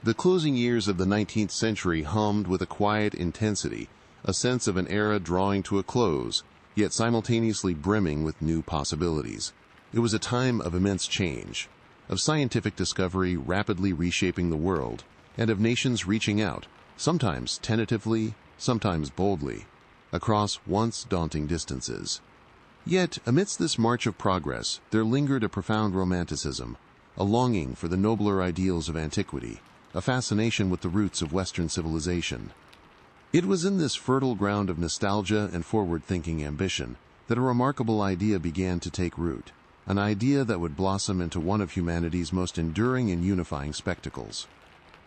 The closing years of the 19th century hummed with a quiet intensity, a sense of an era drawing to a close, yet simultaneously brimming with new possibilities. It was a time of immense change, of scientific discovery rapidly reshaping the world, and of nations reaching out, sometimes tentatively, sometimes boldly, across once daunting distances. Yet, amidst this march of progress, there lingered a profound romanticism, a longing for the nobler ideals of antiquity, a fascination with the roots of Western civilization. It was in this fertile ground of nostalgia and forward-thinking ambition that a remarkable idea began to take root, an idea that would blossom into one of humanity's most enduring and unifying spectacles.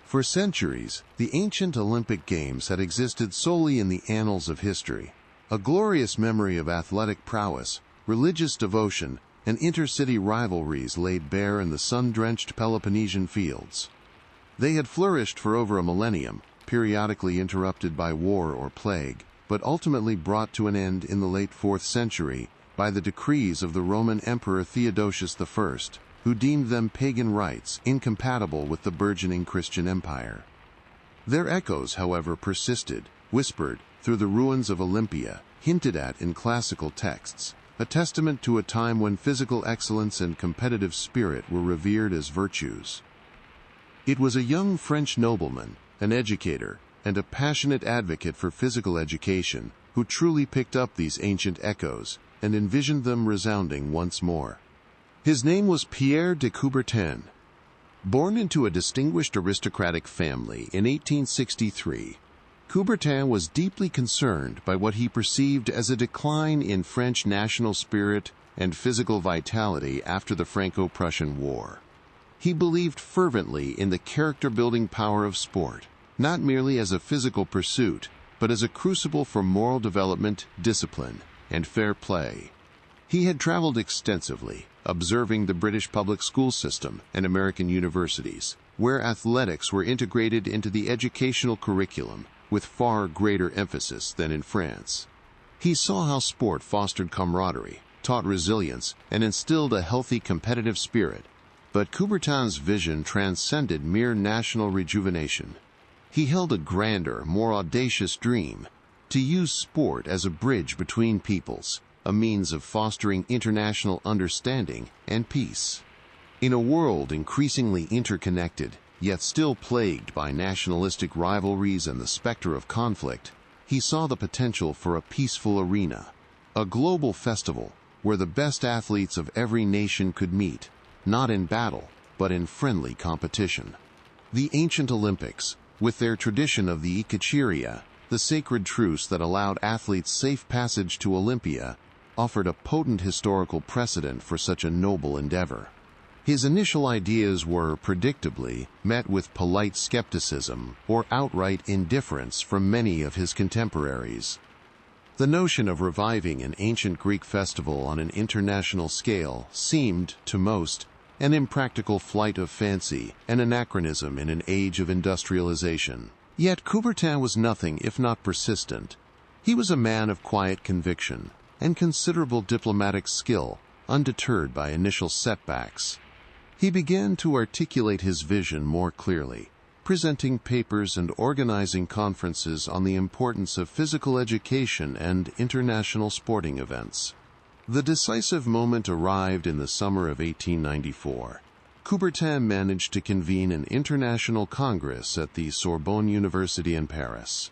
For centuries, the ancient Olympic Games had existed solely in the annals of history, a glorious memory of athletic prowess, religious devotion, and intercity rivalries laid bare in the sun-drenched Peloponnesian fields. They had flourished for over a millennium, periodically interrupted by war or plague, but ultimately brought to an end in the late 4th century by the decrees of the Roman Emperor Theodosius I, who deemed them pagan rites incompatible with the burgeoning Christian empire. Their echoes, however, persisted, whispered through the ruins of Olympia, hinted at in classical texts, a testament to a time when physical excellence and competitive spirit were revered as virtues. It was a young French nobleman, an educator, and a passionate advocate for physical education who truly picked up these ancient echoes and envisioned them resounding once more. His name was Pierre de Coubertin. Born into a distinguished aristocratic family in 1863, Coubertin was deeply concerned by what he perceived as a decline in French national spirit and physical vitality after the Franco-Prussian War. He believed fervently in the character-building power of sport, not merely as a physical pursuit, but as a crucible for moral development, discipline, and fair play. He had traveled extensively, observing the British public school system and American universities, where athletics were integrated into the educational curriculum with far greater emphasis than in France. He saw how sport fostered camaraderie, taught resilience, and instilled a healthy competitive spirit. But Coubertin's vision transcended mere national rejuvenation. He held a grander, more audacious dream: to use sport as a bridge between peoples, a means of fostering international understanding and peace. In a world increasingly interconnected, yet still plagued by nationalistic rivalries and the specter of conflict, he saw the potential for a peaceful arena, a global festival where the best athletes of every nation could meet, not in battle, but in friendly competition. The ancient Olympics, with their tradition of the Ikacheria, the sacred truce that allowed athletes safe passage to Olympia, offered a potent historical precedent for such a noble endeavor. His initial ideas were, predictably, met with polite skepticism or outright indifference from many of his contemporaries. The notion of reviving an ancient Greek festival on an international scale seemed, to most, an impractical flight of fancy, an anachronism in an age of industrialization. Yet Coubertin was nothing if not persistent. He was a man of quiet conviction and considerable diplomatic skill, undeterred by initial setbacks. He began to articulate his vision more clearly, presenting papers and organizing conferences on the importance of physical education and international sporting events. The decisive moment arrived in the summer of 1894. Coubertin managed to convene an international congress at the Sorbonne University in Paris.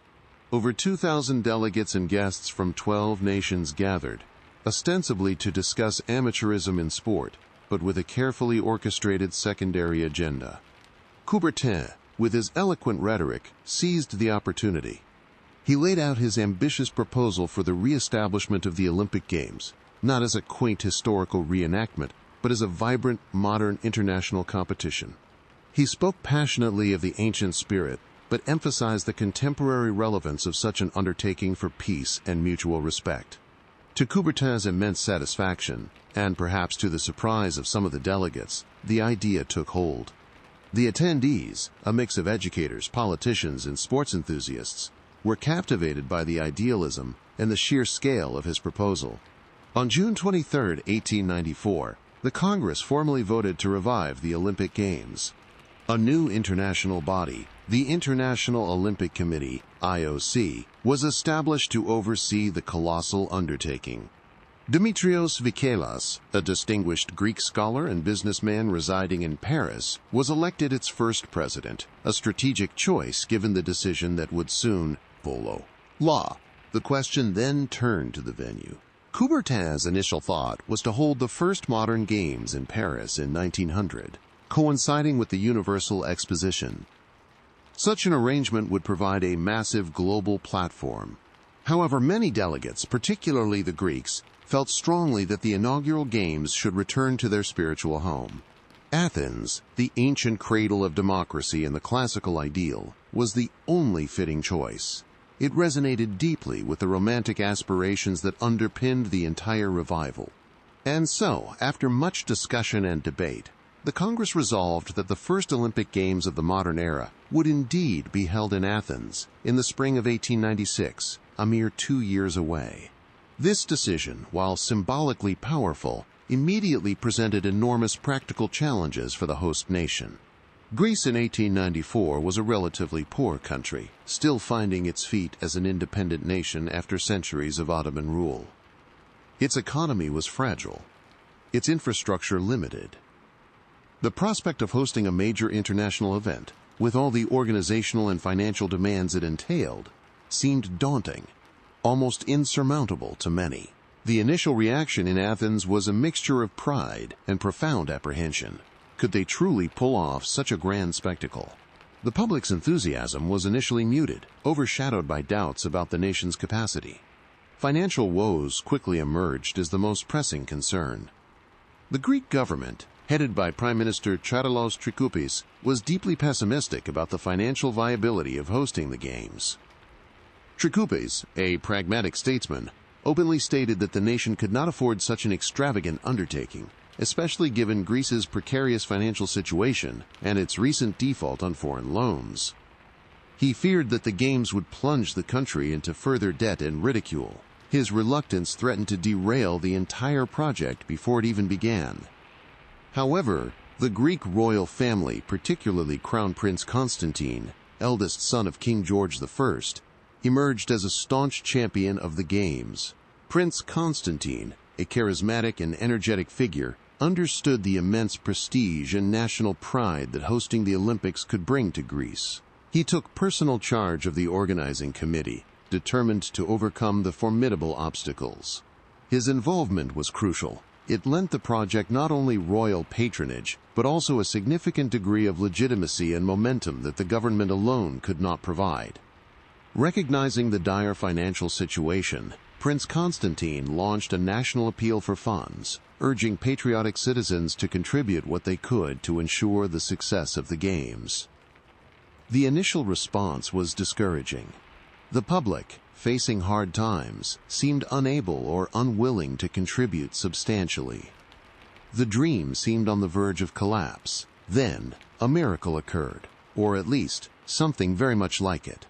Over 2,000 delegates and guests from 12 nations gathered, ostensibly to discuss amateurism in sport, but with a carefully orchestrated secondary agenda. Coubertin, with his eloquent rhetoric, seized the opportunity. He laid out his ambitious proposal for the re-establishment of the Olympic Games, not as a quaint historical reenactment, but as a vibrant, modern international competition. He spoke passionately of the ancient spirit, but emphasized the contemporary relevance of such an undertaking for peace and mutual respect. To Coubertin's immense satisfaction, and perhaps to the surprise of some of the delegates, the idea took hold. The attendees, a mix of educators, politicians, and sports enthusiasts, were captivated by the idealism and the sheer scale of his proposal. On June 23, 1894, the Congress formally voted to revive the Olympic Games. A new international body, the International Olympic Committee, IOC, was established to oversee the colossal undertaking. Dimitrios Vikelas, a distinguished Greek scholar and businessman residing in Paris, was elected its first president, a strategic choice given the decision that would soon follow law. The question then turned to the venue. Coubertin's initial thought was to hold the first modern games in Paris in 1900, coinciding with the Universal Exposition. Such an arrangement would provide a massive global platform. However, many delegates, particularly the Greeks, felt strongly that the inaugural games should return to their spiritual home. Athens, the ancient cradle of democracy and the classical ideal, was the only fitting choice. It resonated deeply with the romantic aspirations that underpinned the entire revival. And so, after much discussion and debate, the Congress resolved that the first Olympic Games of the modern era would indeed be held in Athens in the spring of 1896, a mere 2 years away. This decision, while symbolically powerful, immediately presented enormous practical challenges for the host nation. Greece in 1894 was a relatively poor country, still finding its feet as an independent nation after centuries of Ottoman rule. Its economy was fragile, its infrastructure limited. The prospect of hosting a major international event, with all the organizational and financial demands it entailed, seemed daunting, almost insurmountable to many. The initial reaction in Athens was a mixture of pride and profound apprehension. Could they truly pull off such a grand spectacle? The public's enthusiasm was initially muted, overshadowed by doubts about the nation's capacity. Financial woes quickly emerged as the most pressing concern. The Greek government, headed by Prime Minister Charles Trikoupis, was deeply pessimistic about the financial viability of hosting the Games. Trikoupis, a pragmatic statesman, openly stated that the nation could not afford such an extravagant undertaking, especially given Greece's precarious financial situation and its recent default on foreign loans. He feared that the Games would plunge the country into further debt and ridicule. His reluctance threatened to derail the entire project before it even began. However, the Greek royal family, particularly Crown Prince Constantine, eldest son of King George I, emerged as a staunch champion of the Games. Prince Constantine, a charismatic and energetic figure, understood the immense prestige and national pride that hosting the Olympics could bring to Greece. He took personal charge of the organizing committee, determined to overcome the formidable obstacles. His involvement was crucial. It lent the project not only royal patronage, but also a significant degree of legitimacy and momentum that the government alone could not provide. Recognizing the dire financial situation, Prince Constantine launched a national appeal for funds, urging patriotic citizens to contribute what they could to ensure the success of the Games. The initial response was discouraging. The public, facing hard times, seemed unable or unwilling to contribute substantially. The dream seemed on the verge of collapse. Then, a miracle occurred, or at least, something very much like it.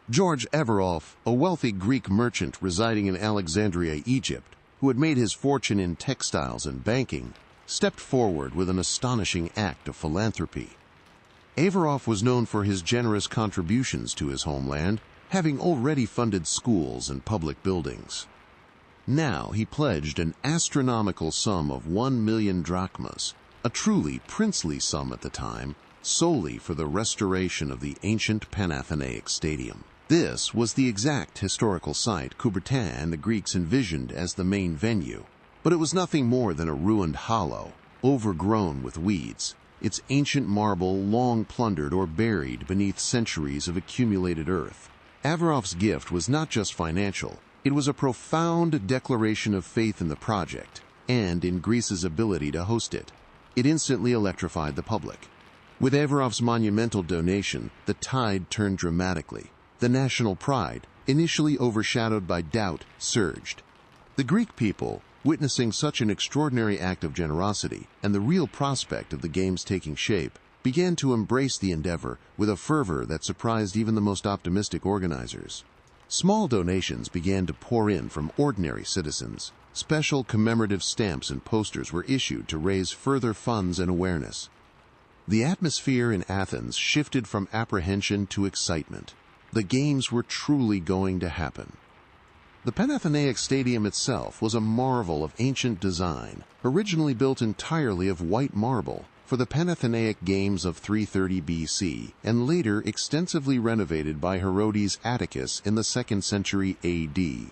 George Averoff, a wealthy Greek merchant residing in Alexandria, Egypt, who had made his fortune in textiles and banking, stepped forward with an astonishing act of philanthropy. Averoff was known for his generous contributions to his homeland, having already funded schools and public buildings. Now he pledged an astronomical sum of 1 million drachmas, a truly princely sum at the time, solely for the restoration of the ancient Panathenaic Stadium. This was the exact historical site Coubertin and the Greeks envisioned as the main venue, but it was nothing more than a ruined hollow, overgrown with weeds, its ancient marble long plundered or buried beneath centuries of accumulated earth. Averoff's gift was not just financial, it was a profound declaration of faith in the project and in Greece's ability to host it. It instantly electrified the public. With Averoff's monumental donation, the tide turned dramatically. The national pride, initially overshadowed by doubt, surged. The Greek people, witnessing such an extraordinary act of generosity and the real prospect of the Games taking shape, began to embrace the endeavor with a fervor that surprised even the most optimistic organizers. Small donations began to pour in from ordinary citizens. Special commemorative stamps and posters were issued to raise further funds and awareness. The atmosphere in Athens shifted from apprehension to excitement. The games were truly going to happen. The Panathenaic Stadium itself was a marvel of ancient design, originally built entirely of white marble for the Panathenaic Games of 330 BC, and later extensively renovated by Herodes Atticus in the 2nd century AD.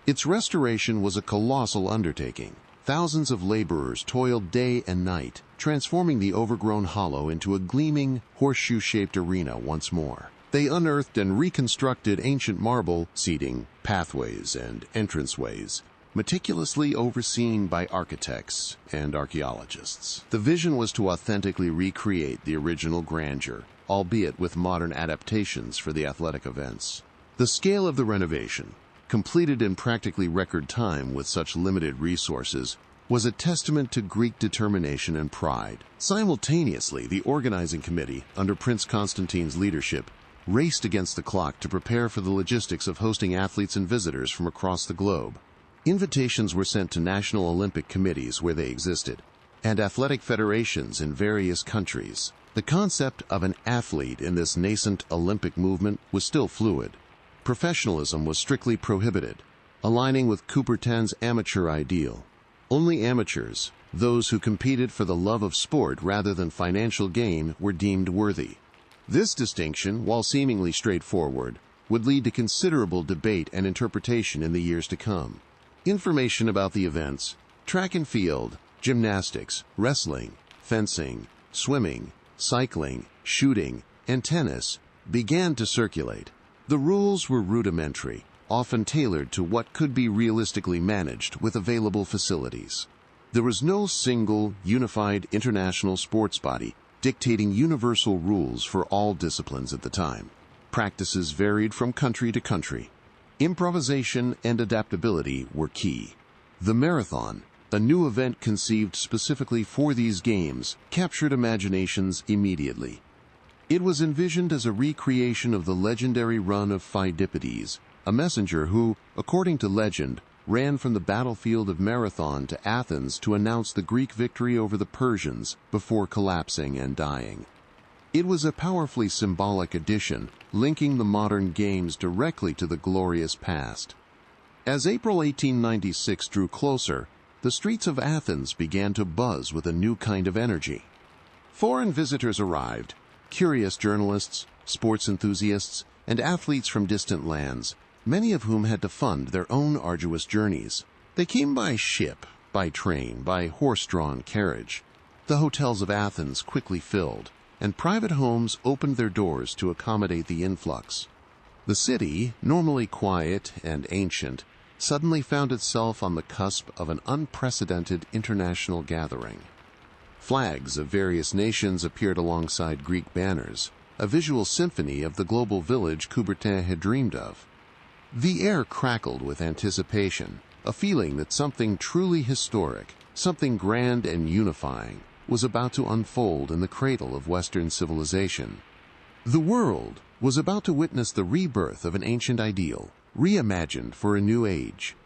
Its restoration was a colossal undertaking. Thousands of laborers toiled day and night, transforming the overgrown hollow into a gleaming, horseshoe-shaped arena once more. They unearthed and reconstructed ancient marble seating, pathways, and entranceways, meticulously overseen by architects and archaeologists. The vision was to authentically recreate the original grandeur, albeit with modern adaptations for the athletic events. The scale of the renovation, completed in practically record time with such limited resources, was a testament to Greek determination and pride. Simultaneously, the organizing committee, under Prince Constantine's leadership, raced against the clock to prepare for the logistics of hosting athletes and visitors from across the globe. Invitations were sent to national Olympic committees where they existed, and athletic federations in various countries. The concept of an athlete in this nascent Olympic movement was still fluid. Professionalism was strictly prohibited, aligning with Coubertin's amateur ideal. Only amateurs, those who competed for the love of sport rather than financial gain, were deemed worthy. This distinction, while seemingly straightforward, would lead to considerable debate and interpretation in the years to come. Information about the events, track and field, gymnastics, wrestling, fencing, swimming, cycling, shooting, and tennis, began to circulate. The rules were rudimentary, often tailored to what could be realistically managed with available facilities. There was no single, unified international sports body dictating universal rules for all disciplines at the time. Practices varied from country to country. Improvisation and adaptability were key. The marathon, a new event conceived specifically for these games, captured imaginations immediately. It was envisioned as a recreation of the legendary run of Phidippides, a messenger who, according to legend, ran from the battlefield of Marathon to Athens to announce the Greek victory over the Persians before collapsing and dying. It was a powerfully symbolic addition, linking the modern games directly to the glorious past. As April 1896 drew closer, the streets of Athens began to buzz with a new kind of energy. Foreign visitors arrived, curious journalists, sports enthusiasts, and athletes from distant lands, many of whom had to fund their own arduous journeys. They came by ship, by train, by horse-drawn carriage. The hotels of Athens quickly filled, and private homes opened their doors to accommodate the influx. The city, normally quiet and ancient, suddenly found itself on the cusp of an unprecedented international gathering. Flags of various nations appeared alongside Greek banners, a visual symphony of the global village Coubertin had dreamed of. The air crackled with anticipation, a feeling that something truly historic, something grand and unifying, was about to unfold in the cradle of Western civilization. The world was about to witness the rebirth of an ancient ideal, reimagined for a new age.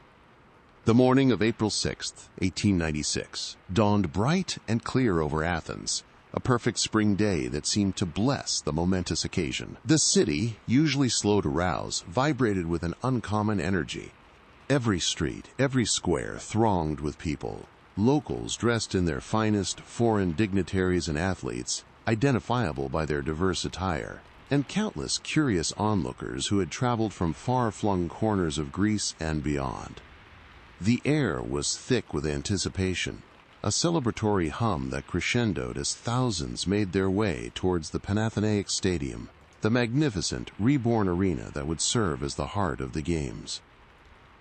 The morning of April 6, 1896, dawned bright and clear over Athens, a perfect spring day that seemed to bless the momentous occasion. The city, usually slow to rouse, vibrated with an uncommon energy. Every street, every square thronged with people, locals dressed in their finest, foreign dignitaries and athletes, identifiable by their diverse attire, and countless curious onlookers who had traveled from far-flung corners of Greece and beyond. The air was thick with anticipation, a celebratory hum that crescendoed as thousands made their way towards the Panathenaic Stadium, the magnificent, reborn arena that would serve as the heart of the games.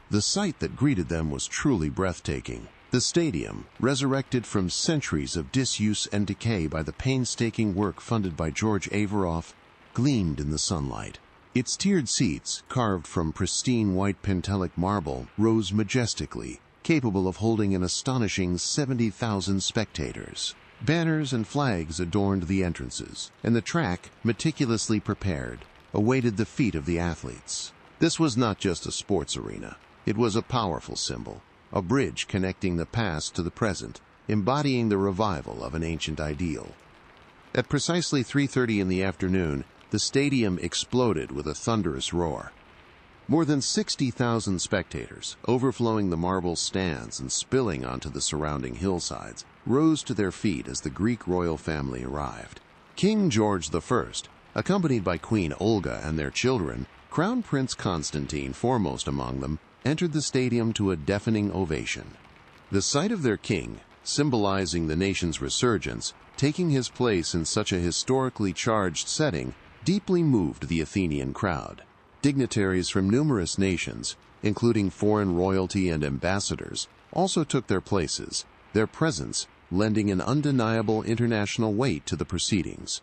The sight that greeted them was truly breathtaking. The stadium, resurrected from centuries of disuse and decay by the painstaking work funded by George Averoff, gleamed in the sunlight. Its tiered seats, carved from pristine white Pentelic marble, rose majestically, capable of holding an astonishing 70,000 spectators. Banners and flags adorned the entrances, and the track, meticulously prepared, awaited the feet of the athletes. This was not just a sports arena. It was a powerful symbol, a bridge connecting the past to the present, embodying the revival of an ancient ideal. At precisely 3:30 in the afternoon, the stadium exploded with a thunderous roar. More than 60,000 spectators, overflowing the marble stands and spilling onto the surrounding hillsides, rose to their feet as the Greek royal family arrived. King George I, accompanied by Queen Olga and their children, Crown Prince Constantine foremost among them, entered the stadium to a deafening ovation. The sight of their king, symbolizing the nation's resurgence, taking his place in such a historically charged setting, deeply moved the Athenian crowd. Dignitaries from numerous nations, including foreign royalty and ambassadors, also took their places, their presence lending an undeniable international weight to the proceedings.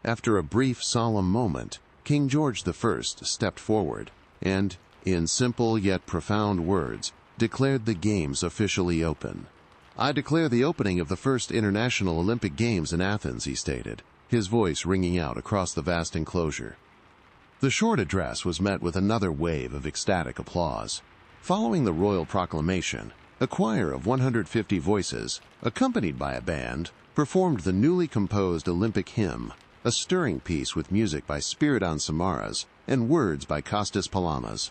After a brief, solemn moment, King George I stepped forward and, in simple yet profound words, declared the Games officially open. "I declare the opening of the first International Olympic Games in Athens," he stated, his voice ringing out across the vast enclosure. The short address was met with another wave of ecstatic applause. Following the royal proclamation, a choir of 150 voices, accompanied by a band, performed the newly composed Olympic hymn, a stirring piece with music by Spiridon Samaras and words by Kostas Palamas.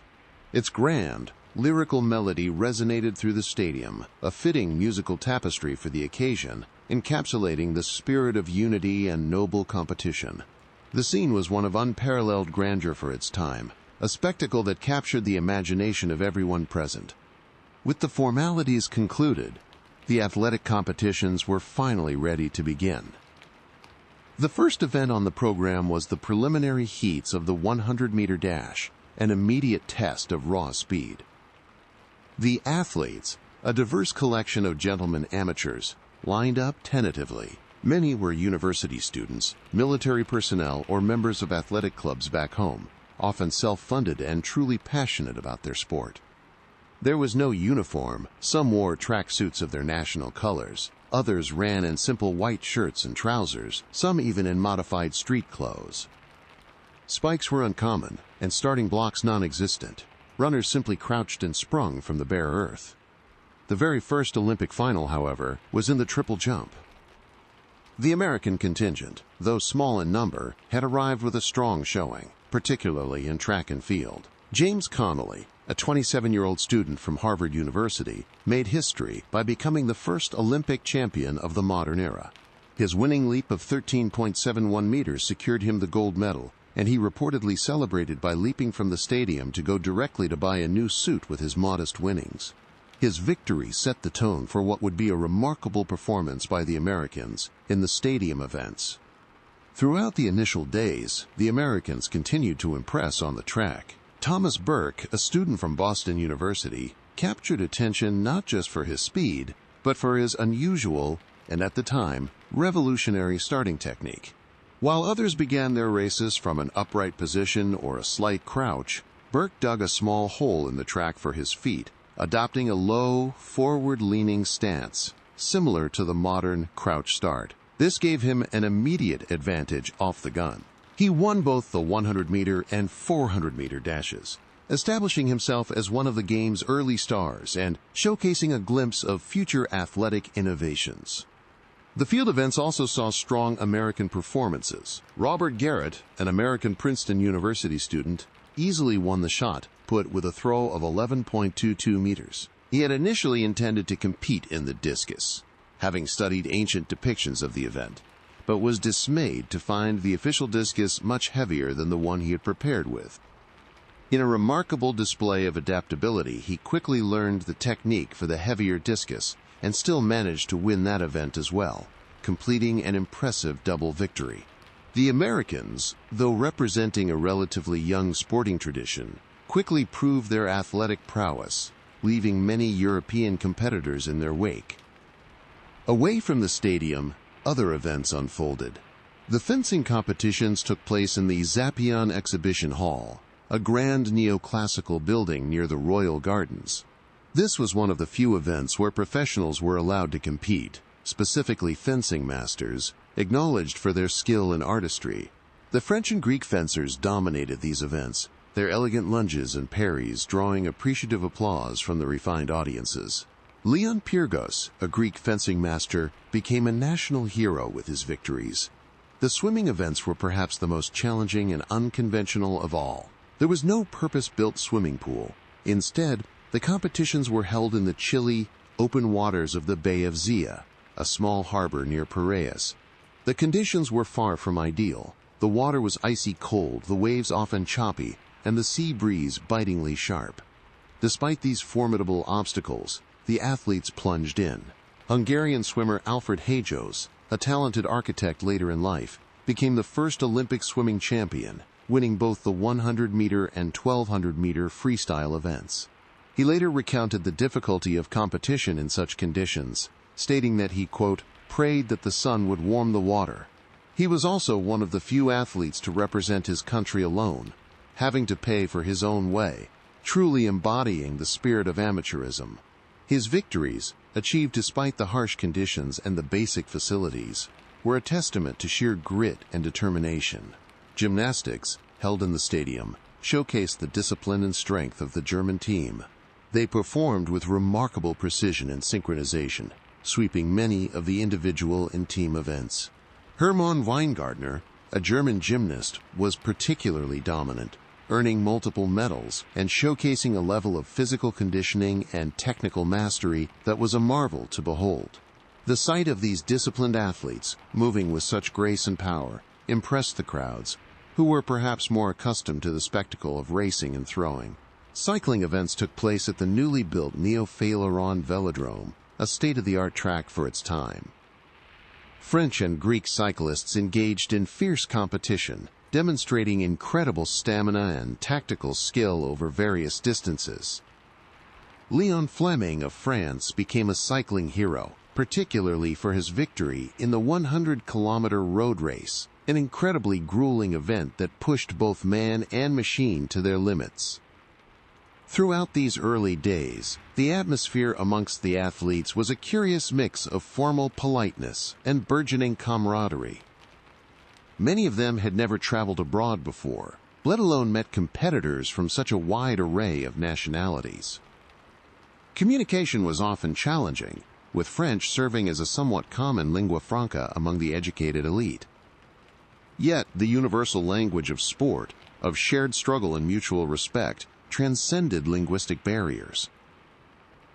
Its grand, lyrical melody resonated through the stadium, a fitting musical tapestry for the occasion, encapsulating the spirit of unity and noble competition. The scene was one of unparalleled grandeur for its time, a spectacle that captured the imagination of everyone present. With the formalities concluded, the athletic competitions were finally ready to begin. The first event on the program was the preliminary heats of the 100-meter dash, an immediate test of raw speed. The athletes, a diverse collection of gentlemen amateurs, lined up tentatively. Many were university students, military personnel, or members of athletic clubs back home, often self-funded and truly passionate about their sport. There was no uniform. Some wore track suits of their national colors. Others ran in simple white shirts and trousers, some even in modified street clothes. Spikes were uncommon, and starting blocks non-existent. Runners simply crouched and sprung from the bare earth. The very first Olympic final, however, was in the triple jump. The American contingent, though small in number, had arrived with a strong showing, particularly in track and field. James Connolly, a 27-year-old student from Harvard University, made history by becoming the first Olympic champion of the modern era. His winning leap of 13.71 meters secured him the gold medal, and he reportedly celebrated by leaping from the stadium to go directly to buy a new suit with his modest winnings. His victory set the tone for what would be a remarkable performance by the Americans in the stadium events. Throughout the initial days, the Americans continued to impress on the track. Thomas Burke, a student from Boston University, captured attention not just for his speed, but for his unusual, and at the time, revolutionary starting technique. While others began their races from an upright position or a slight crouch, Burke dug a small hole in the track for his feet, adopting a low, forward-leaning stance, similar to the modern crouch start. This gave him an immediate advantage off the gun. He won both the 100-meter and 400-meter dashes, establishing himself as one of the game's early stars and showcasing a glimpse of future athletic innovations. The field events also saw strong American performances. Robert Garrett, an American Princeton University student, easily won the shot put with a throw of 11.22 meters. He had initially intended to compete in the discus, having studied ancient depictions of the event, but was dismayed to find the official discus much heavier than the one he had prepared with. In a remarkable display of adaptability, he quickly learned the technique for the heavier discus and still managed to win that event as well, completing an impressive double victory. The Americans, though representing a relatively young sporting tradition, quickly proved their athletic prowess, leaving many European competitors in their wake. Away from the stadium, other events unfolded. The fencing competitions took place in the Zappeion Exhibition Hall, a grand neoclassical building near the Royal Gardens. This was one of the few events where professionals were allowed to compete, specifically fencing masters, acknowledged for their skill and artistry. The French and Greek fencers dominated these events, their elegant lunges and parries drawing appreciative applause from the refined audiences. Leon Pyrgos, a Greek fencing master, became a national hero with his victories. The swimming events were perhaps the most challenging and unconventional of all. There was no purpose-built swimming pool. Instead, the competitions were held in the chilly, open waters of the Bay of Zia, a small harbor near Piraeus. The conditions were far from ideal. The water was icy cold, the waves often choppy, and the sea breeze bitingly sharp. Despite these formidable obstacles, the athletes plunged in. Hungarian swimmer Alfred Hajos, a talented architect later in life, became the first Olympic swimming champion, winning both the 100-meter and 1,200-meter freestyle events. He later recounted the difficulty of competition in such conditions, stating that he, quote, prayed that the sun would warm the water. He was also one of the few athletes to represent his country alone, having to pay for his own way, truly embodying the spirit of amateurism. His victories, achieved despite the harsh conditions and the basic facilities, were a testament to sheer grit and determination. Gymnastics, held in the stadium, showcased the discipline and strength of the German team. They performed with remarkable precision and synchronization, sweeping many of the individual and team events. Hermann Weingartner, a German gymnast, was particularly dominant, earning multiple medals and showcasing a level of physical conditioning and technical mastery that was a marvel to behold. The sight of these disciplined athletes, moving with such grace and power, impressed the crowds, who were perhaps more accustomed to the spectacle of racing and throwing. Cycling events took place at the newly built Neo-Phaleron Velodrome, a state-of-the-art track for its time. French and Greek cyclists engaged in fierce competition, demonstrating incredible stamina and tactical skill over various distances. Leon Fleming of France became a cycling hero, particularly for his victory in the 100-kilometer road race, an incredibly grueling event that pushed both man and machine to their limits. Throughout these early days, the atmosphere amongst the athletes was a curious mix of formal politeness and burgeoning camaraderie. Many of them had never traveled abroad before, let alone met competitors from such a wide array of nationalities. Communication was often challenging, with French serving as a somewhat common lingua franca among the educated elite. Yet, the universal language of sport, of shared struggle and mutual respect, transcended linguistic barriers.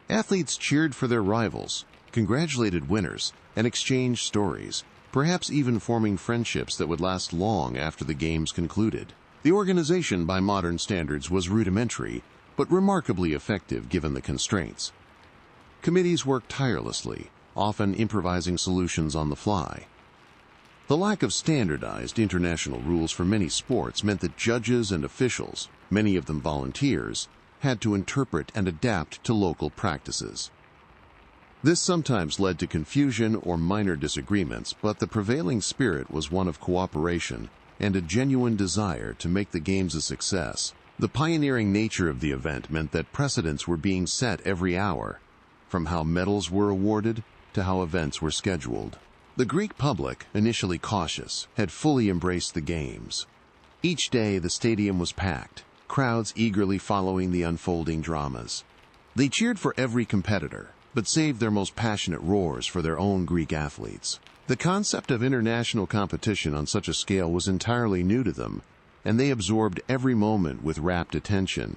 Athletes cheered for their rivals, congratulated winners, and exchanged stories, perhaps even forming friendships that would last long after the games concluded. The organization, by modern standards, was rudimentary, but remarkably effective given the constraints. Committees worked tirelessly, often improvising solutions on the fly. The lack of standardized international rules for many sports meant that judges and officials, many of them volunteers, had to interpret and adapt to local practices. This sometimes led to confusion or minor disagreements, but the prevailing spirit was one of cooperation and a genuine desire to make the games a success. The pioneering nature of the event meant that precedents were being set every hour, from how medals were awarded to how events were scheduled. The Greek public, initially cautious, had fully embraced the games. Each day the stadium was packed, crowds eagerly following the unfolding dramas. They cheered for every competitor, but saved their most passionate roars for their own Greek athletes. The concept of international competition on such a scale was entirely new to them, and they absorbed every moment with rapt attention.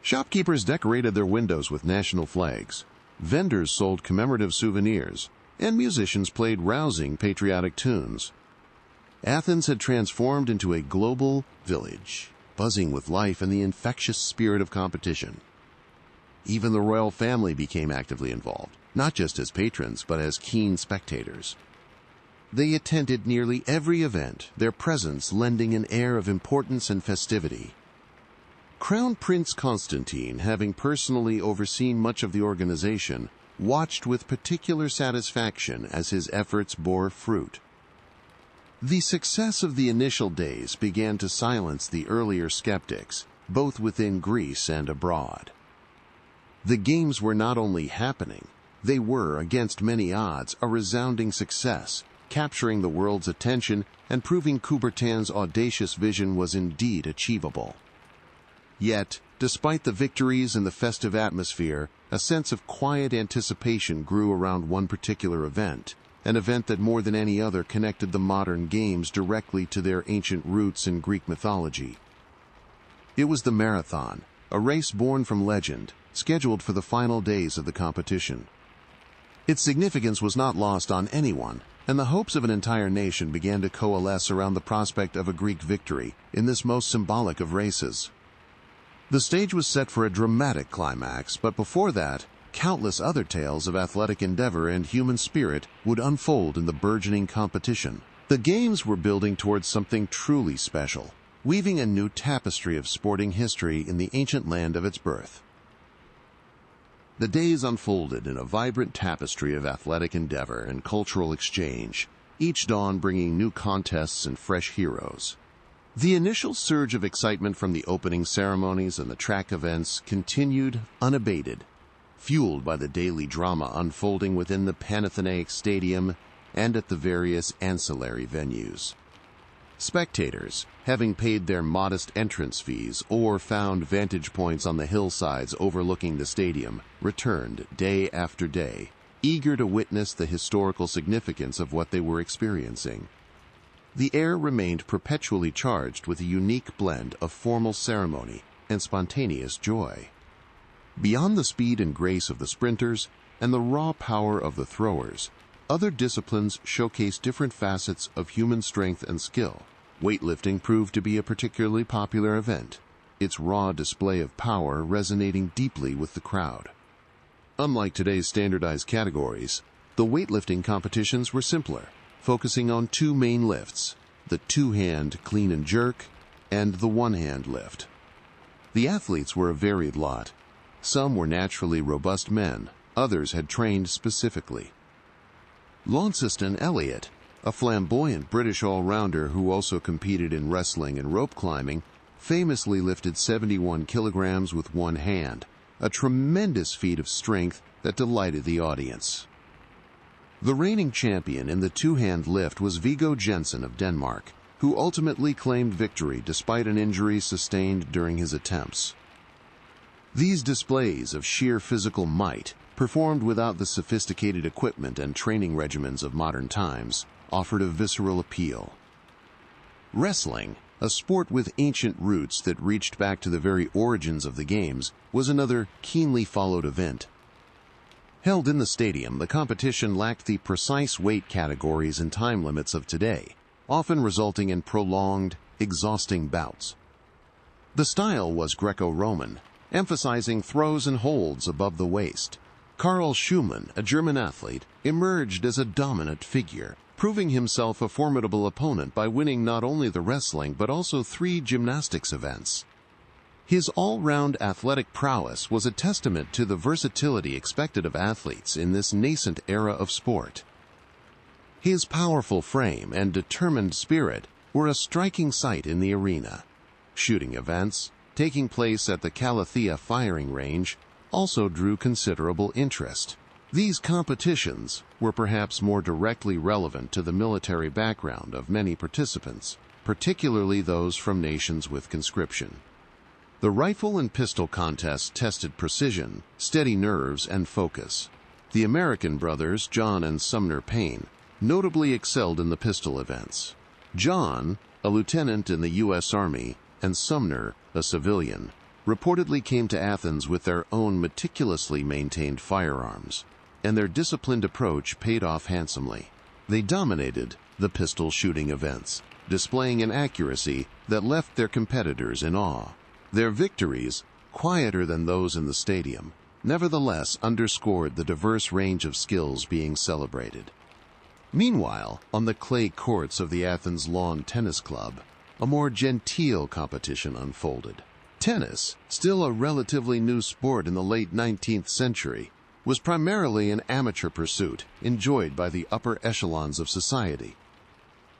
Shopkeepers decorated their windows with national flags, vendors sold commemorative souvenirs, and musicians played rousing patriotic tunes. Athens had transformed into a global village, buzzing with life and the infectious spirit of competition. Even the royal family became actively involved, not just as patrons, but as keen spectators. They attended nearly every event, their presence lending an air of importance and festivity. Crown Prince Constantine, having personally overseen much of the organization, watched with particular satisfaction as his efforts bore fruit. The success of the initial days began to silence the earlier skeptics, both within Greece and abroad. The games were not only happening, they were, against many odds, a resounding success, capturing the world's attention and proving Coubertin's audacious vision was indeed achievable. Yet, despite the victories and the festive atmosphere, a sense of quiet anticipation grew around one particular event, an event that more than any other connected the modern games directly to their ancient roots in Greek mythology. It was the marathon, a race born from legend, scheduled for the final days of the competition. Its significance was not lost on anyone, and the hopes of an entire nation began to coalesce around the prospect of a Greek victory in this most symbolic of races. The stage was set for a dramatic climax, but before that, countless other tales of athletic endeavor and human spirit would unfold in the burgeoning competition. The games were building towards something truly special, weaving a new tapestry of sporting history in the ancient land of its birth. The days unfolded in a vibrant tapestry of athletic endeavor and cultural exchange, each dawn bringing new contests and fresh heroes. The initial surge of excitement from the opening ceremonies and the track events continued unabated, fueled by the daily drama unfolding within the Panathenaic Stadium and at the various ancillary venues. Spectators, having paid their modest entrance fees or found vantage points on the hillsides overlooking the stadium, returned day after day, eager to witness the historical significance of what they were experiencing. The air remained perpetually charged with a unique blend of formal ceremony and spontaneous joy. Beyond the speed and grace of the sprinters and the raw power of the throwers, other disciplines showcased different facets of human strength and skill. Weightlifting proved to be a particularly popular event, its raw display of power resonating deeply with the crowd. Unlike today's standardized categories, the weightlifting competitions were simpler, focusing on two main lifts, the two-hand clean and jerk and the one-hand lift. The athletes were a varied lot. Some were naturally robust men, others had trained specifically. Launceston Elliott, a flamboyant British all-rounder who also competed in wrestling and rope climbing, famously lifted 71 kilograms with one hand, a tremendous feat of strength that delighted the audience. The reigning champion in the two-hand lift was Viggo Jensen of Denmark, who ultimately claimed victory despite an injury sustained during his attempts. These displays of sheer physical might, performed without the sophisticated equipment and training regimens of modern times, offered a visceral appeal. Wrestling, a sport with ancient roots that reached back to the very origins of the games, was another keenly followed event. Held in the stadium, the competition lacked the precise weight categories and time limits of today, often resulting in prolonged, exhausting bouts. The style was Greco-Roman, emphasizing throws and holds above the waist. Karl Schumann, a German athlete, emerged as a dominant figure, proving himself a formidable opponent by winning not only the wrestling but also 3 gymnastics events. His all-round athletic prowess was a testament to the versatility expected of athletes in this nascent era of sport. His powerful frame and determined spirit were a striking sight in the arena. Shooting events, taking place at the Calathea firing range, also drew considerable interest. These competitions were perhaps more directly relevant to the military background of many participants, particularly those from nations with conscription. The rifle and pistol contests tested precision, steady nerves, and focus. The American brothers, John and Sumner Payne, notably excelled in the pistol events. John, a lieutenant in the U.S. Army, and Sumner, a civilian, reportedly came to Athens with their own meticulously maintained firearms, and their disciplined approach paid off handsomely. They dominated the pistol shooting events, displaying an accuracy that left their competitors in awe. Their victories, quieter than those in the stadium, nevertheless underscored the diverse range of skills being celebrated. Meanwhile, on the clay courts of the Athens Lawn Tennis Club, a more genteel competition unfolded. Tennis, still a relatively new sport in the late 19th century, was primarily an amateur pursuit enjoyed by the upper echelons of society.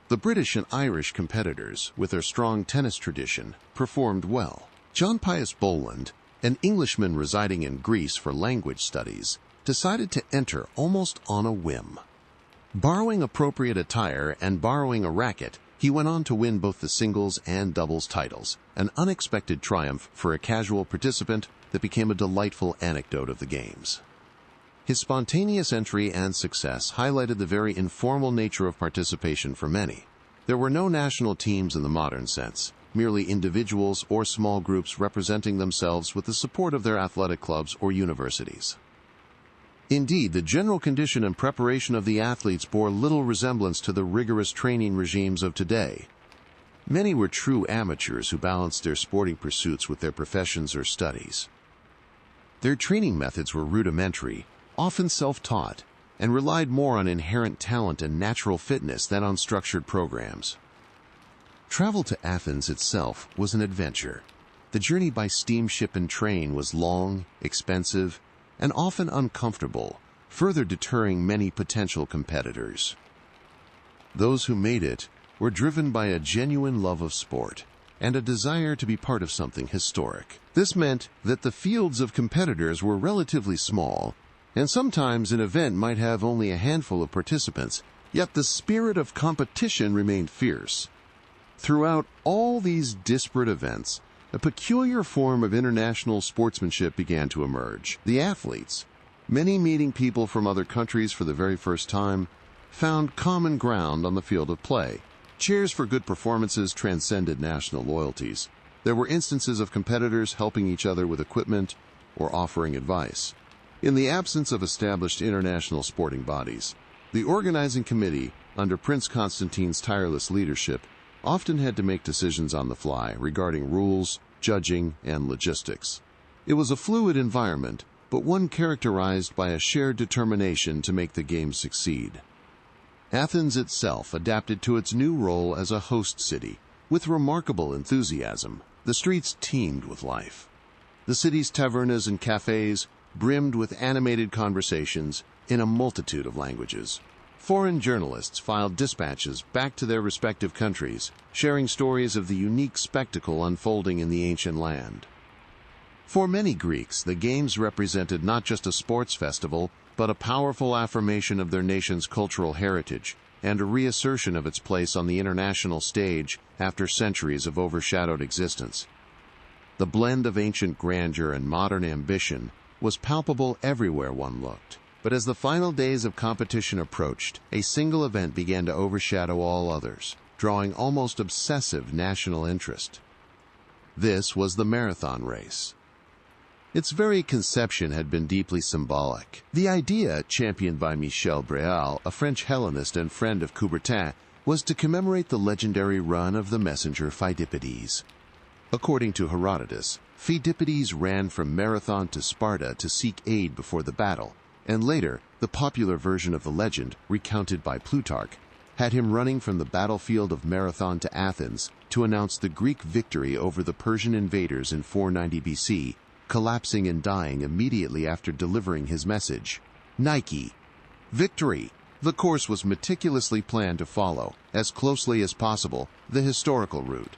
The British and Irish competitors, with their strong tennis tradition, performed well. John Pius Boland, an Englishman residing in Greece for language studies, decided to enter almost on a whim. Borrowing appropriate attire and borrowing a racket, he went on to win both the singles and doubles titles, an unexpected triumph for a casual participant that became a delightful anecdote of the games. His spontaneous entry and success highlighted the very informal nature of participation for many. There were no national teams in the modern sense, merely individuals or small groups representing themselves with the support of their athletic clubs or universities. Indeed, the general condition and preparation of the athletes bore little resemblance to the rigorous training regimes of today. Many were true amateurs who balanced their sporting pursuits with their professions or studies. Their training methods were rudimentary, often self-taught, and relied more on inherent talent and natural fitness than on structured programs. Travel to Athens itself was an adventure. The journey by steamship and train was long, expensive, and often uncomfortable, further deterring many potential competitors. Those who made it were driven by a genuine love of sport and a desire to be part of something historic. This meant that the fields of competitors were relatively small, and sometimes an event might have only a handful of participants, yet the spirit of competition remained fierce. Throughout all these disparate events, a peculiar form of international sportsmanship began to emerge. The athletes, many meeting people from other countries for the very first time, found common ground on the field of play. Cheers for good performances transcended national loyalties. There were instances of competitors helping each other with equipment or offering advice. In the absence of established international sporting bodies, the organizing committee, under Prince Constantine's tireless leadership, often had to make decisions on the fly regarding rules, judging, and logistics. It was a fluid environment, but one characterized by a shared determination to make the game succeed. Athens itself adapted to its new role as a host city. With remarkable enthusiasm, the streets teemed with life. The city's tavernas and cafes brimmed with animated conversations in a multitude of languages. Foreign journalists filed dispatches back to their respective countries, sharing stories of the unique spectacle unfolding in the ancient land. For many Greeks, the Games represented not just a sports festival, but a powerful affirmation of their nation's cultural heritage and a reassertion of its place on the international stage after centuries of overshadowed existence. The blend of ancient grandeur and modern ambition was palpable everywhere one looked. But as the final days of competition approached, a single event began to overshadow all others, drawing almost obsessive national interest. This was the marathon race. Its very conception had been deeply symbolic. The idea, championed by Michel Bréal, a French Hellenist and friend of Coubertin, was to commemorate the legendary run of the messenger Phidippides. According to Herodotus, Phidippides ran from Marathon to Sparta to seek aid before the battle, and later, the popular version of the legend, recounted by Plutarch, had him running from the battlefield of Marathon to Athens to announce the Greek victory over the Persian invaders in 490 BC, collapsing and dying immediately after delivering his message. Nike. Victory. The course was meticulously planned to follow, as closely as possible, the historical route.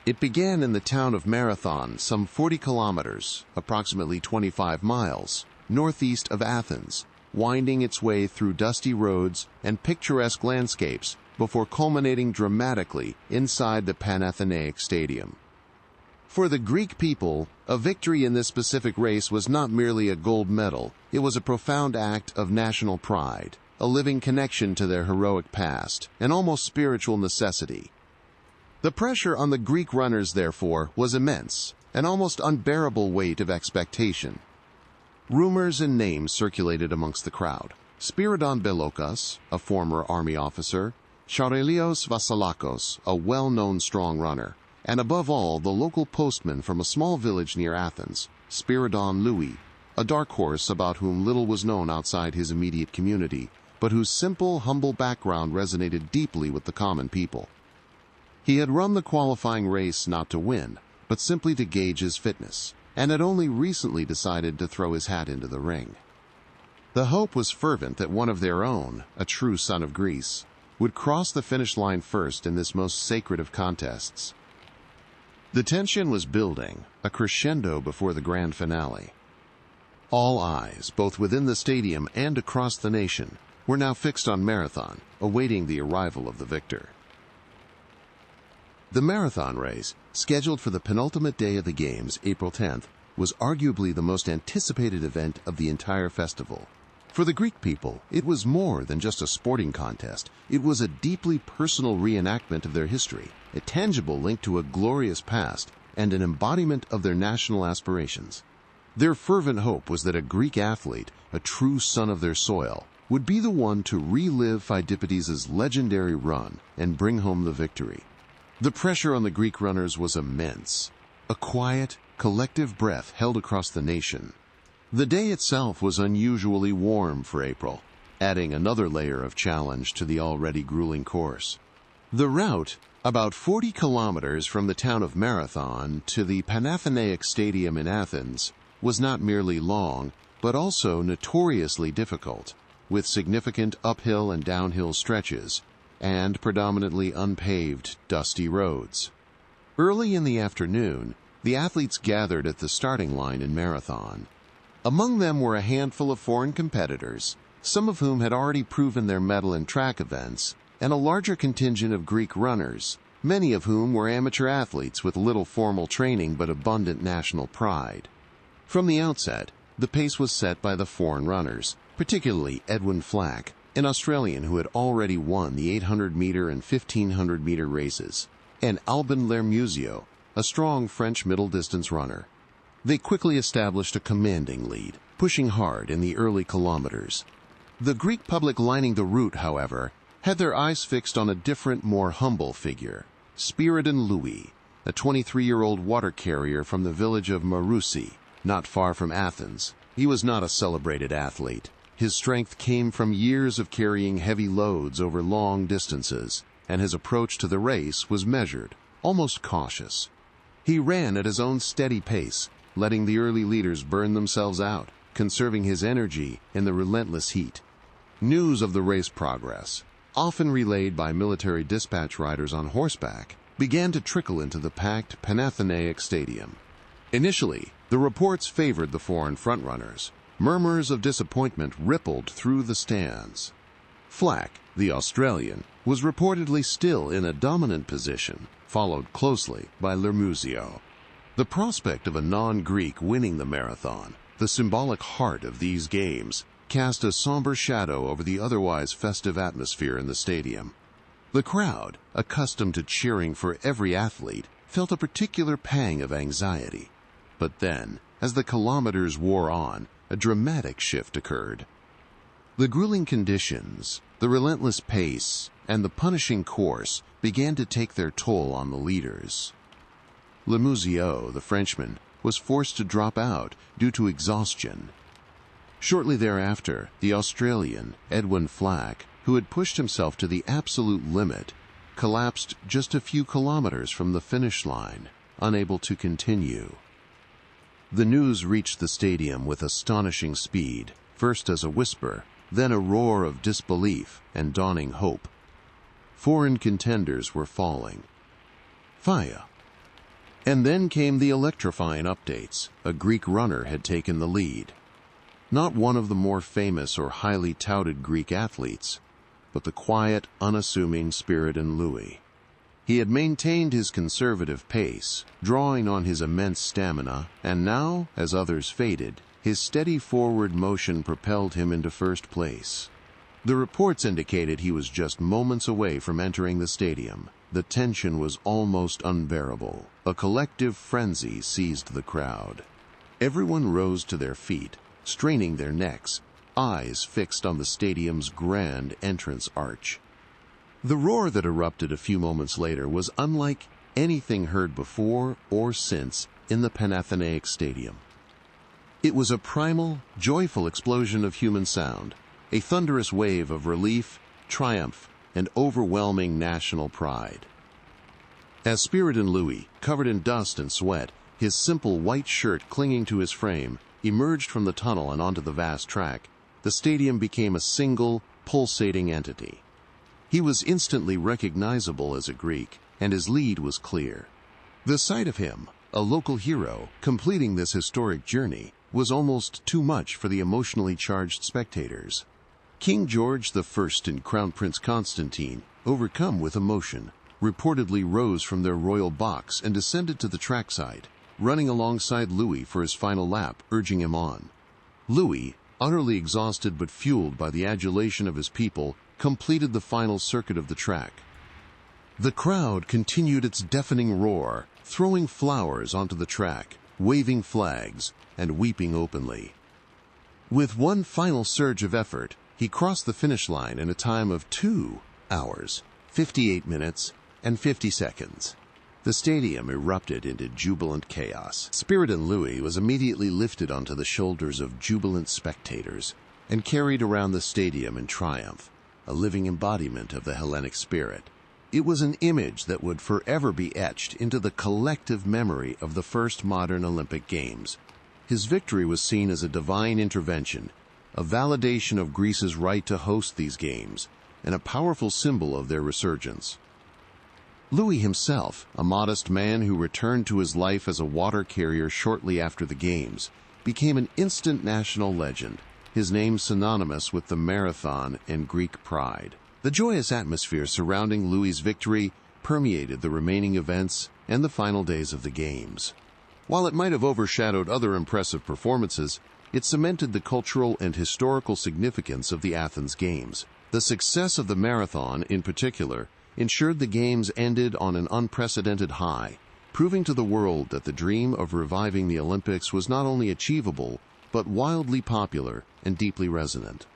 It began in the town of Marathon, some 40 kilometers, approximately 25 miles, northeast of Athens, winding its way through dusty roads and picturesque landscapes before culminating dramatically inside the Panathenaic Stadium. For the Greek people, a victory in this specific race was not merely a gold medal, it was a profound act of national pride, a living connection to their heroic past, an almost spiritual necessity. The pressure on the Greek runners, therefore, was immense, an almost unbearable weight of expectation. Rumors and names circulated amongst the crowd. Spiridon Belokas, a former army officer, Charelios Vassalakos, a well-known strong runner, and above all, the local postman from a small village near Athens, Spiridon Louis, a dark horse about whom little was known outside his immediate community, but whose simple, humble background resonated deeply with the common people. He had run the qualifying race not to win, but simply to gauge his fitness, and had only recently decided to throw his hat into the ring. The hope was fervent that one of their own, a true son of Greece, would cross the finish line first in this most sacred of contests. The tension was building, a crescendo before the grand finale. All eyes, both within the stadium and across the nation, were now fixed on Marathon, awaiting the arrival of the victor. The marathon race, scheduled for the penultimate day of the Games, April 10th, was arguably the most anticipated event of the entire festival. For the Greek people, it was more than just a sporting contest. It was a deeply personal reenactment of their history, a tangible link to a glorious past, and an embodiment of their national aspirations. Their fervent hope was that a Greek athlete, a true son of their soil, would be the one to relive Pheidippides' legendary run and bring home the victory. The pressure on the Greek runners was immense. A quiet, collective breath held across the nation. The day itself was unusually warm for April, adding another layer of challenge to the already grueling course. The route, about 40 kilometers from the town of Marathon to the Panathenaic Stadium in Athens, was not merely long, but also notoriously difficult, with significant uphill and downhill stretches, and predominantly unpaved, dusty roads. Early in the afternoon, the athletes gathered at the starting line in Marathon. Among them were a handful of foreign competitors, some of whom had already proven their mettle in track events, and a larger contingent of Greek runners, many of whom were amateur athletes with little formal training but abundant national pride. From the outset, the pace was set by the foreign runners, particularly Edwin Flack, an Australian who had already won the 800-meter and 1500-meter races, and Albin Lermusio, a strong French middle-distance runner. They quickly established a commanding lead, pushing hard in the early kilometers. The Greek public lining the route, however, had their eyes fixed on a different, more humble figure, Spiridon Louis, a 23-year-old water carrier from the village of Marousi, not far from Athens. He was not a celebrated athlete. His strength came from years of carrying heavy loads over long distances, and his approach to the race was measured, almost cautious. He ran at his own steady pace, letting the early leaders burn themselves out, conserving his energy in the relentless heat. News of the race progress, often relayed by military dispatch riders on horseback, began to trickle into the packed Panathenaic Stadium. Initially, the reports favored the foreign frontrunners. Murmurs of disappointment rippled through the stands. Flack, the Australian, was reportedly still in a dominant position, followed closely by Lermusio. The prospect of a non-Greek winning the marathon, the symbolic heart of these games, cast a somber shadow over the otherwise festive atmosphere in the stadium. The crowd, accustomed to cheering for every athlete, felt a particular pang of anxiety. But then, as the kilometers wore on, a dramatic shift occurred. The grueling conditions, the relentless pace, and the punishing course began to take their toll on the leaders. Lermusio, the Frenchman, was forced to drop out due to exhaustion. Shortly thereafter, the Australian, Edwin Flack, who had pushed himself to the absolute limit, collapsed just a few kilometers from the finish line, unable to continue. The news reached the stadium with astonishing speed, first as a whisper, then a roar of disbelief and dawning hope. Foreign contenders were falling. Fire. And then came the electrifying updates. A Greek runner had taken the lead. Not one of the more famous or highly touted Greek athletes, but the quiet, unassuming Spiridon Louis. He had maintained his conservative pace, drawing on his immense stamina, and now, as others faded, his steady forward motion propelled him into first place. The reports indicated he was just moments away from entering the stadium. The tension was almost unbearable. A collective frenzy seized the crowd. Everyone rose to their feet, straining their necks, eyes fixed on the stadium's grand entrance arch. The roar that erupted a few moments later was unlike anything heard before or since in the Panathenaic Stadium. It was a primal, joyful explosion of human sound, a thunderous wave of relief, triumph, and overwhelming national pride. As Spiridon Louis, covered in dust and sweat, his simple white shirt clinging to his frame, emerged from the tunnel and onto the vast track, the stadium became a single, pulsating entity. He was instantly recognizable as a Greek, and his lead was clear. The sight of him, a local hero, completing this historic journey, was almost too much for the emotionally charged spectators. King George I and Crown Prince Constantine, overcome with emotion, reportedly rose from their royal box and descended to the trackside, running alongside Louis for his final lap, urging him on. Louis, utterly exhausted but fueled by the adulation of his people, completed the final circuit of the track. The crowd continued its deafening roar, throwing flowers onto the track, waving flags, and weeping openly. With one final surge of effort, he crossed the finish line in a time of 2 hours, 58 minutes, and 50 seconds. The stadium erupted into jubilant chaos. Spirited Louis was immediately lifted onto the shoulders of jubilant spectators and carried around the stadium in triumph, a living embodiment of the Hellenic spirit. It was an image that would forever be etched into the collective memory of the first modern Olympic Games. His victory was seen as a divine intervention, a validation of Greece's right to host these games, and a powerful symbol of their resurgence. Louis himself, a modest man who returned to his life as a water carrier shortly after the Games, became an instant national legend, his name synonymous with the marathon and Greek pride. The joyous atmosphere surrounding Louis's victory permeated the remaining events and the final days of the Games. While it might have overshadowed other impressive performances, it cemented the cultural and historical significance of the Athens Games. The success of the marathon, in particular, ensured the Games ended on an unprecedented high, proving to the world that the dream of reviving the Olympics was not only achievable, but wildly popular and deeply resonant.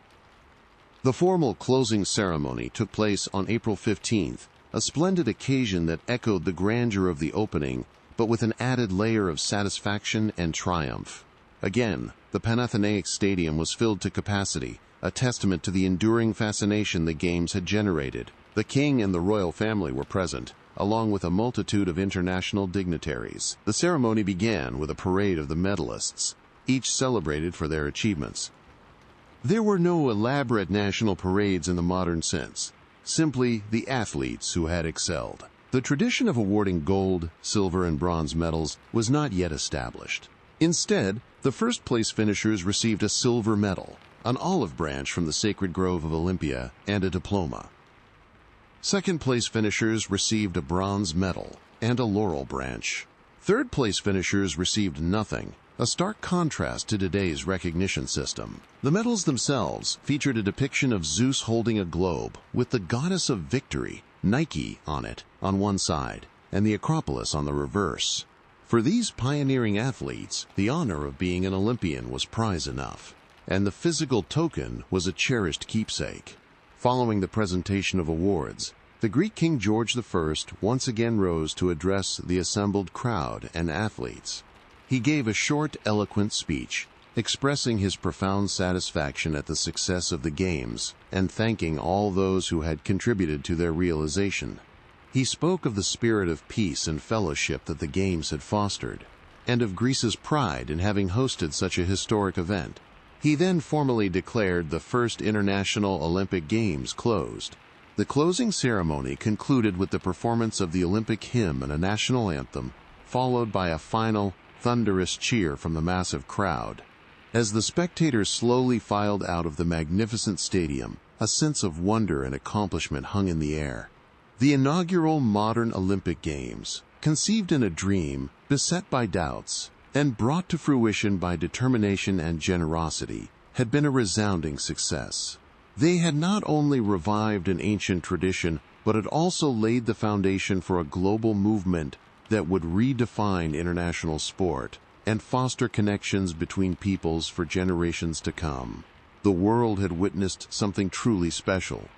The formal closing ceremony took place on April 15th, a splendid occasion that echoed the grandeur of the opening, but with an added layer of satisfaction and triumph. Again, the Panathenaic Stadium was filled to capacity, a testament to the enduring fascination the Games had generated. The king and the royal family were present, along with a multitude of international dignitaries. The ceremony began with a parade of the medalists, each celebrated for their achievements. There were no elaborate national parades in the modern sense, simply the athletes who had excelled. The tradition of awarding gold, silver, and bronze medals was not yet established. Instead, the first-place finishers received a silver medal, an olive branch from the sacred grove of Olympia, and a diploma. Second-place finishers received a bronze medal and a laurel branch. Third-place finishers received nothing, a stark contrast to today's recognition system. The medals themselves featured a depiction of Zeus holding a globe with the goddess of victory, Nike, on it, on one side, and the Acropolis on the reverse. For these pioneering athletes, the honor of being an Olympian was prize enough, and the physical token was a cherished keepsake. Following the presentation of awards, the Greek King George I once again rose to address the assembled crowd and athletes. He gave a short, eloquent speech, expressing his profound satisfaction at the success of the Games and thanking all those who had contributed to their realization. He spoke of the spirit of peace and fellowship that the Games had fostered, and of Greece's pride in having hosted such a historic event. He then formally declared the first International Olympic Games closed. The closing ceremony concluded with the performance of the Olympic hymn and a national anthem, followed by a final, thunderous cheer from the massive crowd. As the spectators slowly filed out of the magnificent stadium, a sense of wonder and accomplishment hung in the air. The inaugural modern Olympic Games, conceived in a dream, beset by doubts, and brought to fruition by determination and generosity, had been a resounding success. They had not only revived an ancient tradition, but had also laid the foundation for a global movement that would redefine international sport and foster connections between peoples for generations to come. The world had witnessed something truly special.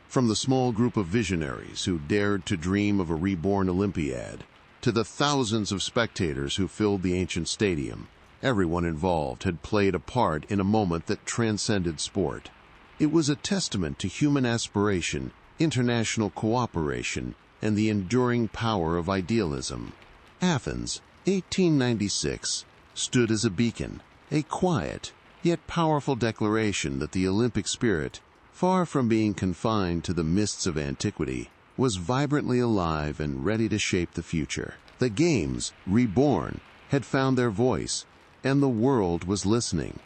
From the small group of visionaries who dared to dream of a reborn Olympiad, to the thousands of spectators who filled the ancient stadium, everyone involved had played a part in a moment that transcended sport. It was a testament to human aspiration, international cooperation, and the enduring power of idealism. Athens, 1896, stood as a beacon, a quiet, yet powerful declaration that the Olympic spirit, far from being confined to the mists of antiquity, was vibrantly alive and ready to shape the future. The Games, reborn, had found their voice, and the world was listening.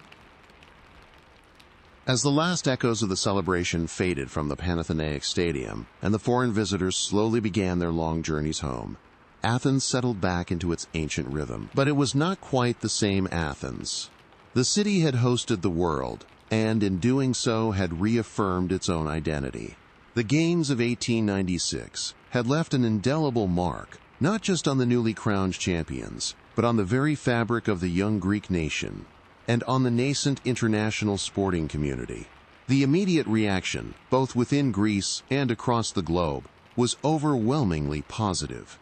As the last echoes of the celebration faded from the Panathenaic Stadium, and the foreign visitors slowly began their long journeys home, Athens settled back into its ancient rhythm. But it was not quite the same Athens. The city had hosted the world, and in doing so had reaffirmed its own identity. The Games of 1896 had left an indelible mark, not just on the newly crowned champions, but on the very fabric of the young Greek nation, and on the nascent international sporting community. The immediate reaction, both within Greece and across the globe, was overwhelmingly positive.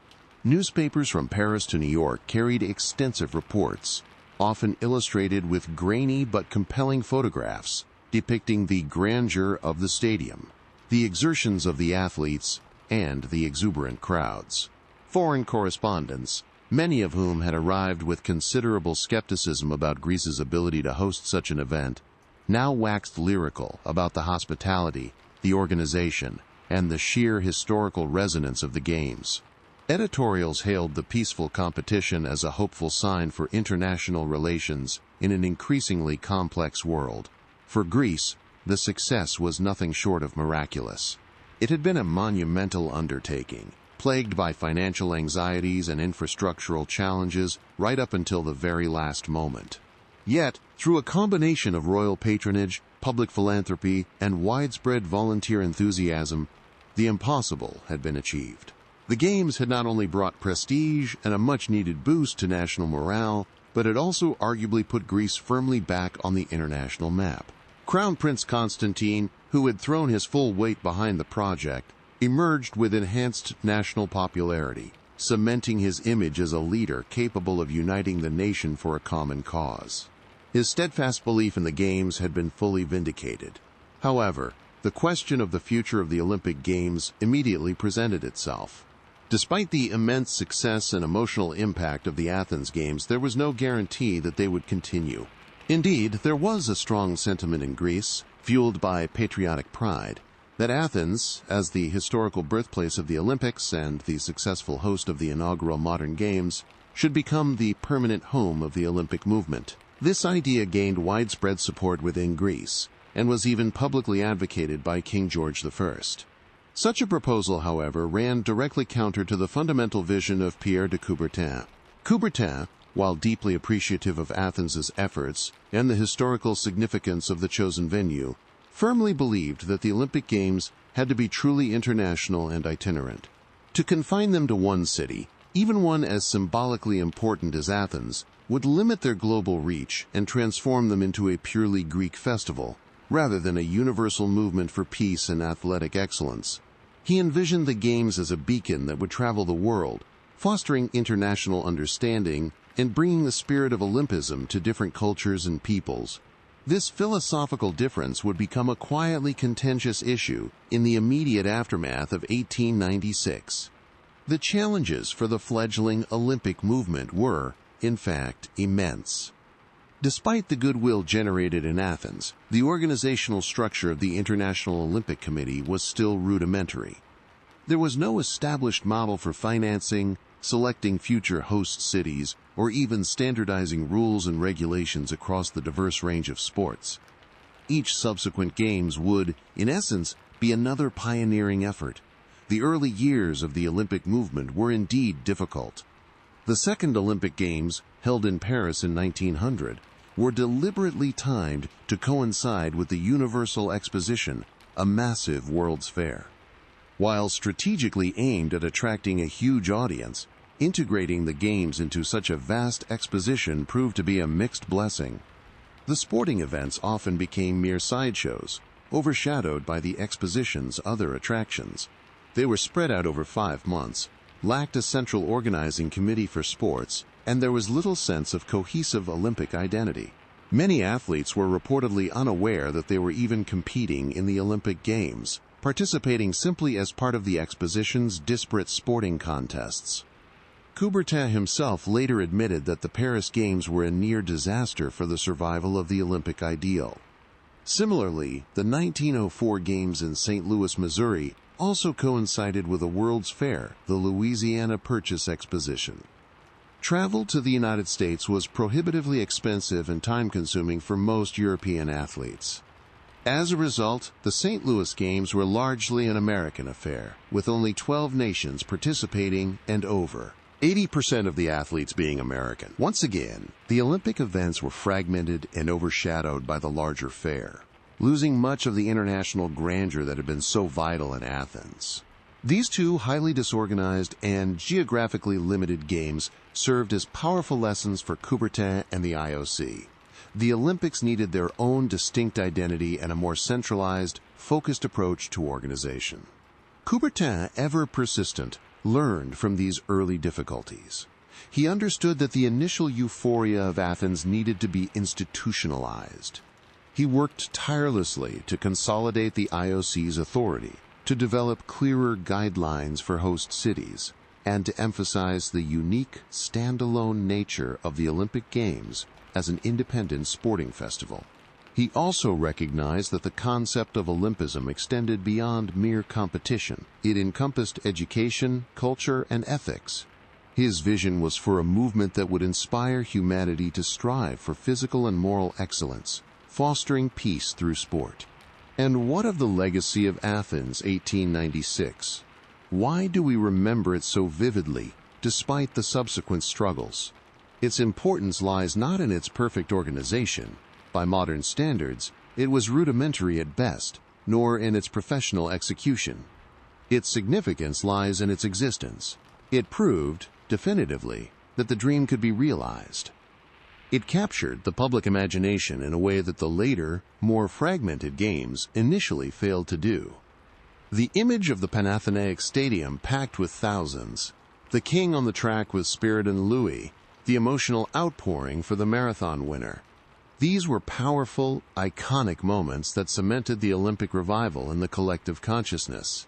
Newspapers from Paris to New York carried extensive reports, often illustrated with grainy but compelling photographs depicting the grandeur of the stadium, the exertions of the athletes, and the exuberant crowds. Foreign correspondents, many of whom had arrived with considerable skepticism about Greece's ability to host such an event, now waxed lyrical about the hospitality, the organization, and the sheer historical resonance of the Games. Editorials hailed the peaceful competition as a hopeful sign for international relations in an increasingly complex world. For Greece, the success was nothing short of miraculous. It had been a monumental undertaking, plagued by financial anxieties and infrastructural challenges right up until the very last moment. Yet, through a combination of royal patronage, public philanthropy, and widespread volunteer enthusiasm, the impossible had been achieved. The Games had not only brought prestige and a much-needed boost to national morale, but had also arguably put Greece firmly back on the international map. Crown Prince Constantine, who had thrown his full weight behind the project, emerged with enhanced national popularity, cementing his image as a leader capable of uniting the nation for a common cause. His steadfast belief in the Games had been fully vindicated. However, the question of the future of the Olympic Games immediately presented itself. Despite the immense success and emotional impact of the Athens Games, there was no guarantee that they would continue. Indeed, there was a strong sentiment in Greece, fueled by patriotic pride, that Athens, as the historical birthplace of the Olympics and the successful host of the inaugural modern Games, should become the permanent home of the Olympic movement. This idea gained widespread support within Greece, and was even publicly advocated by King George I. Such a proposal, however, ran directly counter to the fundamental vision of Pierre de Coubertin. Coubertin, while deeply appreciative of Athens's efforts and the historical significance of the chosen venue, firmly believed that the Olympic Games had to be truly international and itinerant. To confine them to one city, even one as symbolically important as Athens, would limit their global reach and transform them into a purely Greek festival, rather than a universal movement for peace and athletic excellence. He envisioned the Games as a beacon that would travel the world, fostering international understanding and bringing the spirit of Olympism to different cultures and peoples. This philosophical difference would become a quietly contentious issue in the immediate aftermath of 1896. The challenges for the fledgling Olympic movement were, in fact, immense. Despite the goodwill generated in Athens, the organizational structure of the International Olympic Committee was still rudimentary. There was no established model for financing, selecting future host cities, or even standardizing rules and regulations across the diverse range of sports. Each subsequent Games would, in essence, be another pioneering effort. The early years of the Olympic movement were indeed difficult. The Second Olympic Games, held in Paris in 1900, were deliberately timed to coincide with the Universal Exposition, a massive World's Fair. While strategically aimed at attracting a huge audience, integrating the Games into such a vast exposition proved to be a mixed blessing. The sporting events often became mere sideshows, overshadowed by the exposition's other attractions. They were spread out over 5 months, lacked a central organizing committee for sports, and there was little sense of cohesive Olympic identity. Many athletes were reportedly unaware that they were even competing in the Olympic Games, participating simply as part of the exposition's disparate sporting contests. Coubertin himself later admitted that the Paris Games were a near disaster for the survival of the Olympic ideal. Similarly, the 1904 Games in St. Louis, Missouri, also coincided with a World's Fair, the Louisiana Purchase Exposition. Travel to the United States was prohibitively expensive and time-consuming for most European athletes. As a result, the St. Louis Games were largely an American affair, with only 12 nations participating and over 80% of the athletes being American. Once again, the Olympic events were fragmented and overshadowed by the larger fair, losing much of the international grandeur that had been so vital in Athens. These two highly disorganized and geographically limited games served as powerful lessons for Coubertin and the IOC. The Olympics needed their own distinct identity and a more centralized, focused approach to organization. Coubertin, ever persistent, learned from these early difficulties. He understood that the initial euphoria of Athens needed to be institutionalized. He worked tirelessly to consolidate the IOC's authority, to develop clearer guidelines for host cities, and to emphasize the unique, standalone nature of the Olympic Games as an independent sporting festival. He also recognized that the concept of Olympism extended beyond mere competition. It encompassed education, culture, and ethics. His vision was for a movement that would inspire humanity to strive for physical and moral excellence, fostering peace through sport. And what of the legacy of Athens 1896? Why do we remember it so vividly, despite the subsequent struggles? Its importance lies not in its perfect organization. By modern standards, it was rudimentary at best, nor in its professional execution. Its significance lies in its existence. It proved, definitively, that the dream could be realized. It captured the public imagination in a way that the later, more fragmented games initially failed to do. The image of the Panathenaic Stadium packed with thousands, the king on the track with Spirit and Louis, the emotional outpouring for the marathon winner. These were powerful, iconic moments that cemented the Olympic revival in the collective consciousness.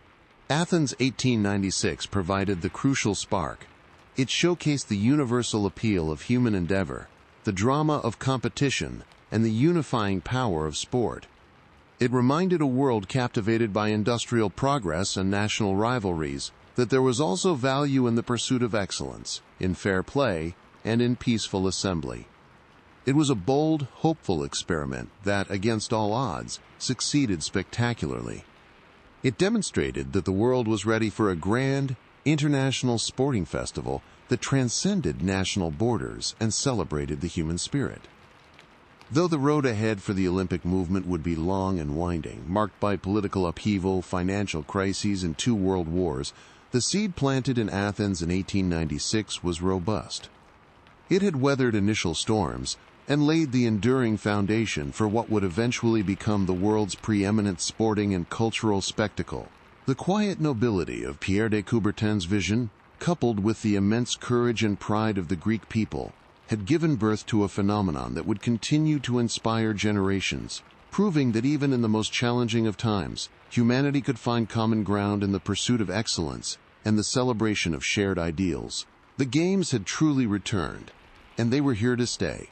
Athens 1896 provided the crucial spark. It showcased the universal appeal of human endeavor, the drama of competition, and the unifying power of sport. It reminded a world captivated by industrial progress and national rivalries that there was also value in the pursuit of excellence, in fair play, and in peaceful assembly. It was a bold, hopeful experiment that, against all odds, succeeded spectacularly. It demonstrated that the world was ready for a grand, international sporting festival that transcended national borders and celebrated the human spirit. Though the road ahead for the Olympic movement would be long and winding, marked by political upheaval, financial crises, and 2 world wars, the seed planted in Athens in 1896 was robust. It had weathered initial storms and laid the enduring foundation for what would eventually become the world's preeminent sporting and cultural spectacle. The quiet nobility of Pierre de Coubertin's vision, coupled with the immense courage and pride of the Greek people, had given birth to a phenomenon that would continue to inspire generations, proving that even in the most challenging of times, humanity could find common ground in the pursuit of excellence and the celebration of shared ideals. The Games had truly returned, and they were here to stay.